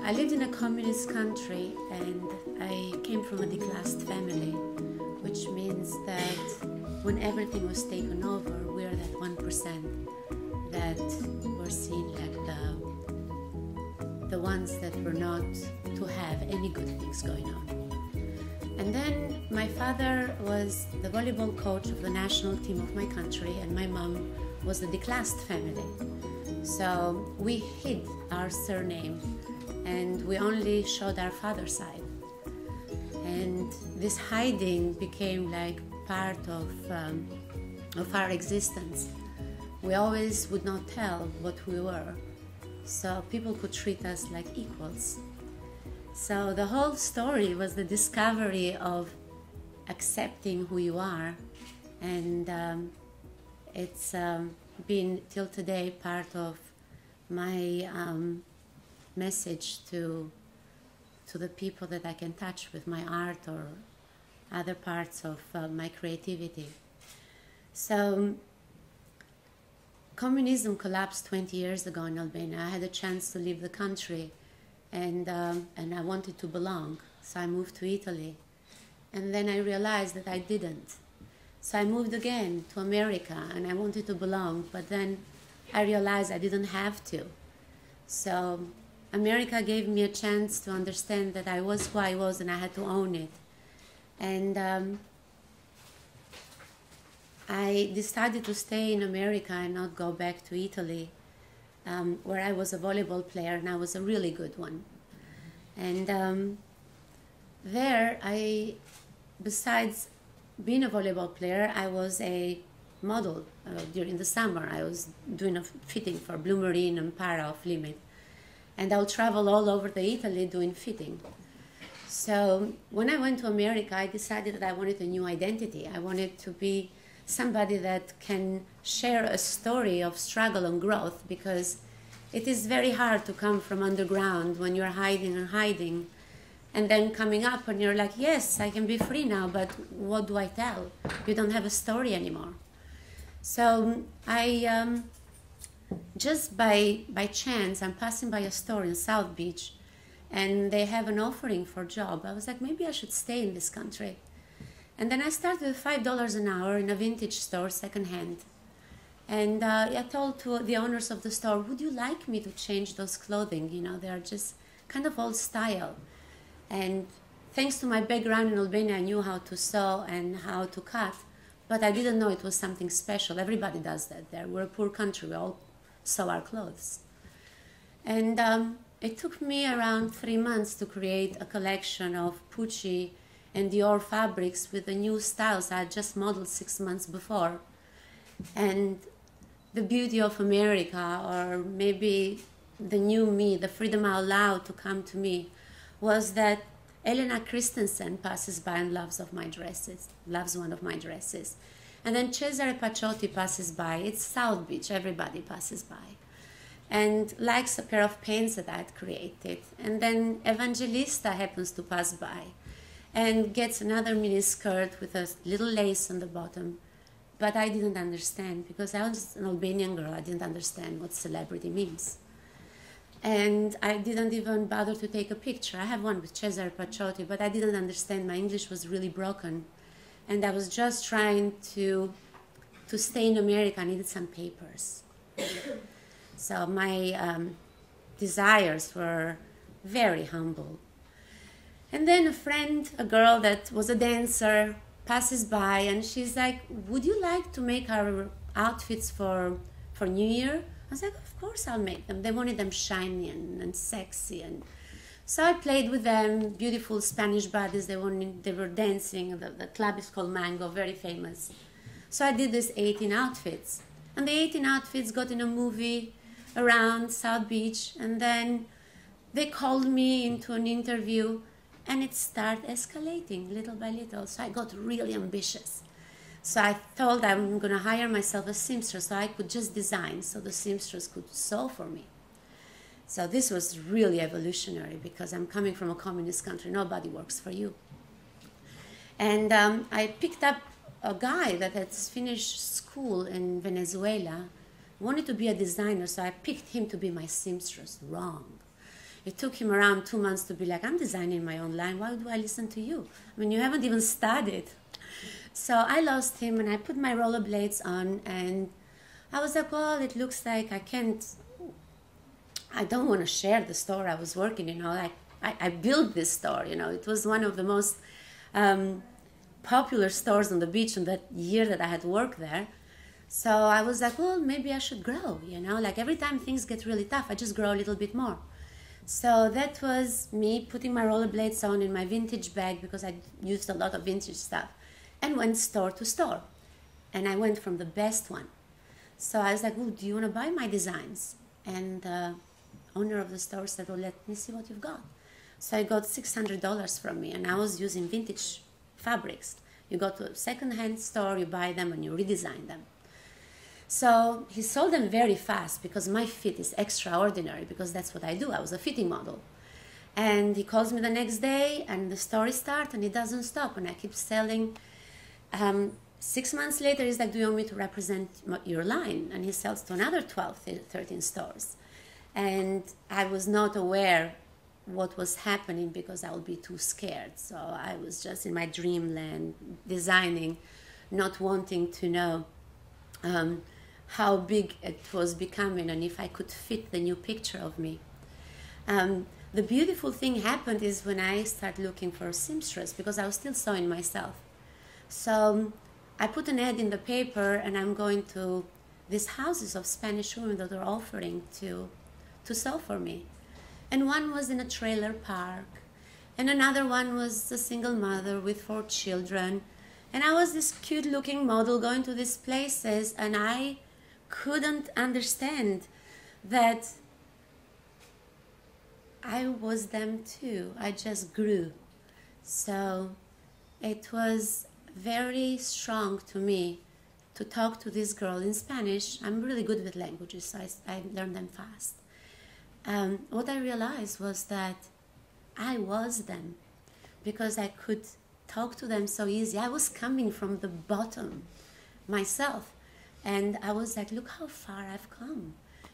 I lived in a communist country and I came from a declassed family, which means that when everything was taken over, we are that 1% that were seen like the ones that were not to have any good things going on. And then my father was the volleyball coach of the national team of my country, and my mom was the declassed family. So we hid our surname and we only showed our father's side. And this hiding became like part of our existence. We always would not tell what we were, so people could treat us like equals. So the whole story was the discovery of accepting who you are, and it's been till today part of my message to the people that I can touch with my art or other parts of my creativity. So communism collapsed 20 years ago in Albania. I had a chance to leave the country, and I wanted to belong, so I moved to Italy. And then I realized that I didn't. So I moved again to America, and I wanted to belong, but then I realized I didn't have to. So America gave me a chance to understand that I was who I was and I had to own it. And I decided to stay in America and not go back to Italy, where I was a volleyball player, and I was a really good one. And there, besides being a volleyball player, I was a model. During the summer, I was doing a fitting for Blue Marine and Para off limit. And I would travel all over Italy doing fitting. So when I went to America, I decided that I wanted a new identity. I wanted to be somebody that can share a story of struggle and growth, because it is very hard to come from underground when you're hiding and hiding, and then coming up and you're like, yes, I can be free now, but what do I tell? You don't have a story anymore. So I, just by chance, I'm passing by a store in South Beach, and they have an offering for a job. I was like, maybe I should stay in this country. And then I started with $5 an hour in a vintage store, secondhand. And I told to the owners of the store, would you like me to change those clothing? You know, they are just kind of old style. And thanks to my background in Albania, I knew how to sew and how to cut, but I didn't know it was something special. Everybody does that there. We're a poor country, we all sew our clothes. And it took me around 3 months to create a collection of Pucci and Dior fabrics with the new styles I had just modeled 6 months before. And the beauty of America, or maybe the new me, the freedom I allowed to come to me, was that Elena Christensen passes by and loves one of my dresses. And then Cesare Pacciotti passes by. It's South Beach, everybody passes by. And likes a pair of pants that I'd created. And then Evangelista happens to pass by and gets another mini skirt with a little lace on the bottom. But I didn't understand, because I was an Albanian girl. I didn't understand what celebrity means. And I didn't even bother to take a picture. I have one with Cesare Pacciotti, but I didn't understand. My English was really broken. And I was just trying to stay in America. I needed some papers. So my desires were very humble. And then a friend, a girl that was a dancer, passes by, and she's like, would you like to make our outfits for New Year? I was like, of course I'll make them. They wanted them shiny and sexy. And so I played with them, beautiful Spanish bodies. They were dancing. The club is called Mango, very famous. So I did these 18 outfits. And the 18 outfits got in a movie around South Beach. And then they called me into an interview, and it started escalating little by little. So I got really ambitious. So I thought I'm going to hire myself a seamstress so I could just design, so the seamstress could sew for me. So this was really evolutionary, because I'm coming from a communist country. Nobody works for you. And I picked up a guy that had finished school in Venezuela, wanted to be a designer, so I picked him to be my seamstress. Wrong. It took him around 2 months to be like, I'm designing my own line. Why do I listen to you? I mean, you haven't even studied. So I lost him, and I put my rollerblades on, and I was like, well, it looks like I don't want to share the store I was working, like I built this store, it was one of the most popular stores on the beach in that year that I had worked there. So I was like, well, maybe I should grow, like every time things get really tough, I just grow a little bit more. So that was me putting my rollerblades on in my vintage bag, because I used a lot of vintage stuff, and went store to store. And I went from the best one. So I was like, well, do you want to buy my designs? And the owner of the store said, well, let me see what you've got. So I got $600 from me, and I was using vintage fabrics. You go to a second-hand store, you buy them, and you redesign them. So he sold them very fast, because my fit is extraordinary, because that's what I do. I was a fitting model. And he calls me the next day, and the story starts, and it doesn't stop, and I keep selling. 6 months later, he's like, do you want me to represent your line? And he sells to another 12, 13 stores. And I was not aware what was happening, because I would be too scared. So I was just in my dreamland, designing, not wanting to know how big it was becoming, and if I could fit the new picture of me. The beautiful thing happened is when I started looking for a seamstress, because I was still sewing myself. So I put an ad in the paper, and I'm going to these houses of Spanish women that are offering to sew for me. And one was in a trailer park, and another one was a single mother with 4 children. And I was this cute looking model going to these places, and I couldn't understand that I was them too. I just grew. So it was very strong to me to talk to this girl in Spanish. I'm really good with languages, so I learned them fast. What I realized was that I was them, because I could talk to them so easy. I was coming from the bottom myself, and I was like, look how far I've come.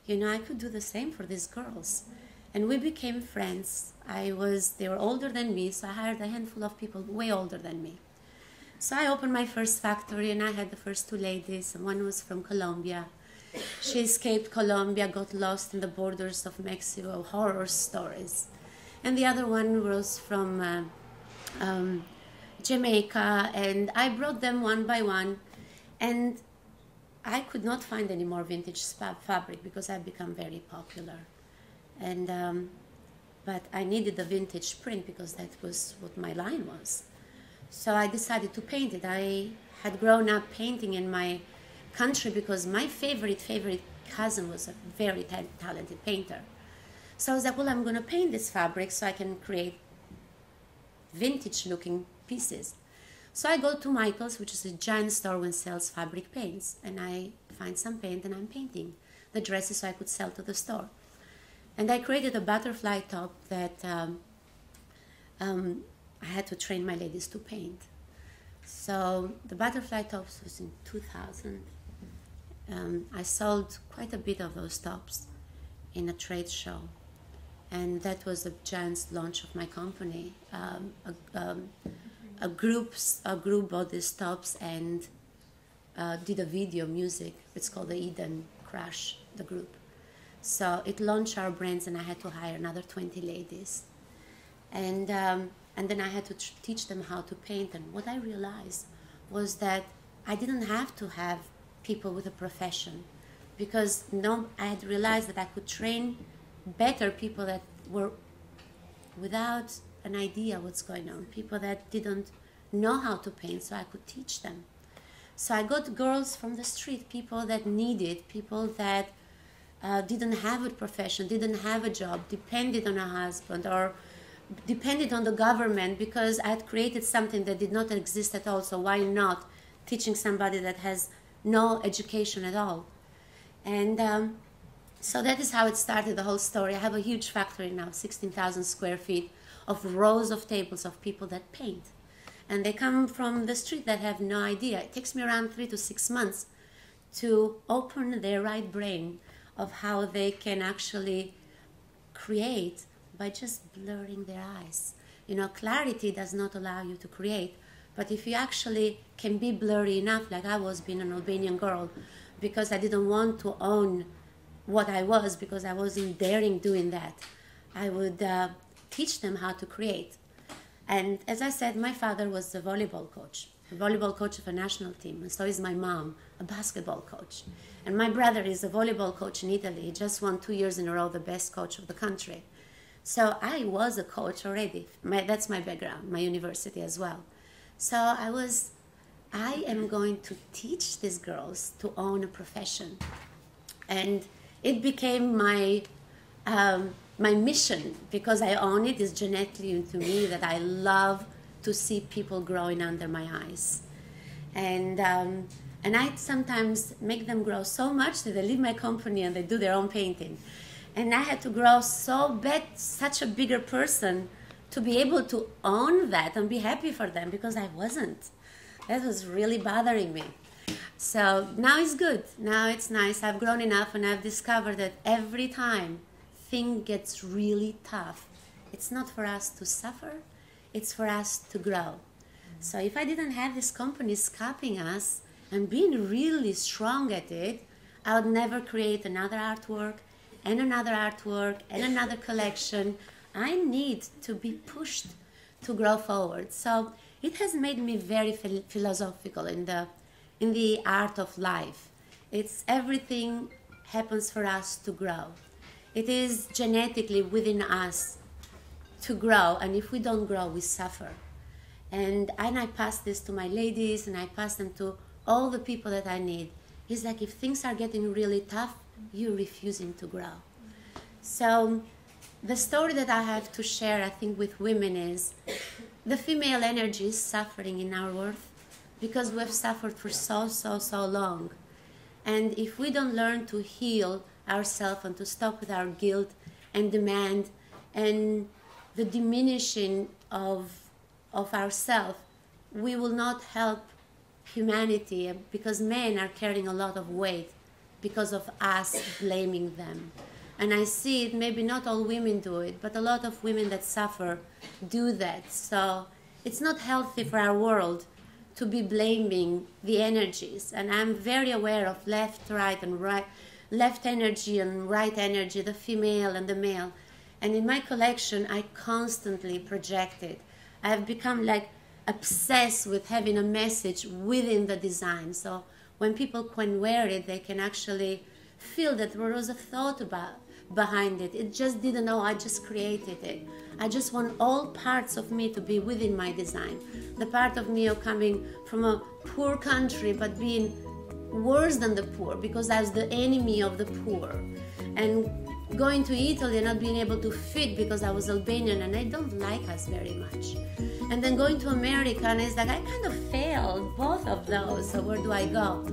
I could do the same for these girls. And we became friends. They were older than me, so I hired a handful of people way older than me. So I opened my first factory, and I had the first 2 ladies, and one was from Colombia. She escaped Colombia, got lost in the borders of Mexico, horror stories. And the other one was from Jamaica, and I brought them one by one. And I could not find any more vintage fabric, because I've become very popular. And but I needed the vintage print, because that was what my line was. So I decided to paint it. I had grown up painting in my country, because my favorite cousin was a very talented painter. So I was like, well, I'm going to paint this fabric so I can create vintage looking pieces. So I go to Michael's, which is a giant store that sells fabric paints, and I find some paint, and I'm painting the dresses so I could sell to the store. And I created a butterfly top that I had to train my ladies to paint. So the butterfly tops was in 2000. I sold quite a bit of those tops in a trade show, and that was the giant launch of my company. A group bought these tops and did a video music. It's called the Eden Crush, the group. So it launched our brands, and I had to hire another 20 ladies. And then I had to teach them how to paint. And what I realized was that I didn't have to have people with a profession, because I had realized that I could train better people that were without an idea what's going on, people that didn't know how to paint, so I could teach them. So I got girls from the street, people that needed, people that didn't have a profession, didn't have a job, depended on a husband, or depended on the government, because I had created something that did not exist at all. So why not teaching somebody that has no education at all? And so that is how it started, the whole story. I have a huge factory now, 16,000 square feet of rows of tables of people that paint. And they come from the street that have no idea. It takes me around 3 to 6 months to open their right brain of how they can actually create by just blurring their eyes. You know, clarity does not allow you to create, but if you actually can be blurry enough, like I was being an Albanian girl, because I didn't want to own what I was, because I wasn't daring doing that, I would teach them how to create. And as I said, my father was a volleyball coach of a national team, and so is my mom, a basketball coach. And my brother is a volleyball coach in Italy. He just won 2 years in a row the best coach of the country. So I was a coach already. That's my background, my university as well. So I am going to teach these girls to own a profession. And it became my mission, because I own it. It's genetically into me that I love to see people growing under my eyes. And I sometimes make them grow so much that they leave my company and they do their own painting. And I had to grow such a bigger person to be able to own that and be happy for them, because I wasn't. That was really bothering me. So now it's good. Now it's nice. I've grown enough, and I've discovered that every time thing gets really tough, it's not for us to suffer, it's for us to grow. So if I didn't have these companies copying us and being really strong at it, I would never create another artwork and another artwork and another collection. I need to be pushed to grow forward. So it has made me very philosophical in the art of life. It's everything happens for us to grow. It is genetically within us to grow, and if we don't grow, we suffer. And I pass this to my ladies, and I pass them to all the people that I need. It's like, if things are getting really tough, you're refusing to grow. So the story that I have to share, I think, with women is the female energy is suffering in our world because we've suffered for so long. And if we don't learn to heal ourselves and to stop with our guilt and demand and the diminishing of ourselves, we will not help humanity, because men are carrying a lot of weight because of us blaming them. And I see it, maybe not all women do it, but a lot of women that suffer do that. So it's not healthy for our world to be blaming the energies. And I'm very aware of left, right, and right, left energy and right energy, the female and the male. And in my collection, I constantly project it. I have become like obsessed with having a message within the design. So when people can wear it, they can actually feel that there was a thought behind it. It just didn't know, I just created it. I just want all parts of me to be within my design. The part of me of coming from a poor country, but being worse than the poor, because I was the enemy of the poor. And going to Italy and not being able to fit because I was Albanian and I don't like us very much. And then going to America, and it's like I kind of failed both of those, so where do I go?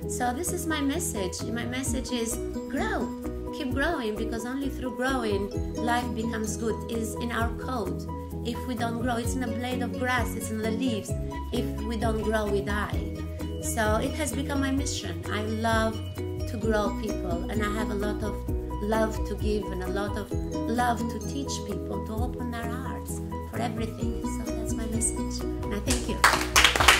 So this is my message. My message is grow. Keep growing, because only through growing life becomes good. It is in our code. If we don't grow, it's in a blade of grass, it's in the leaves. If we don't grow, we die. So it has become my mission. I love to grow people, and I have a lot of love to give and a lot of love to teach people to open their hearts for everything. So that's my message, and I thank you.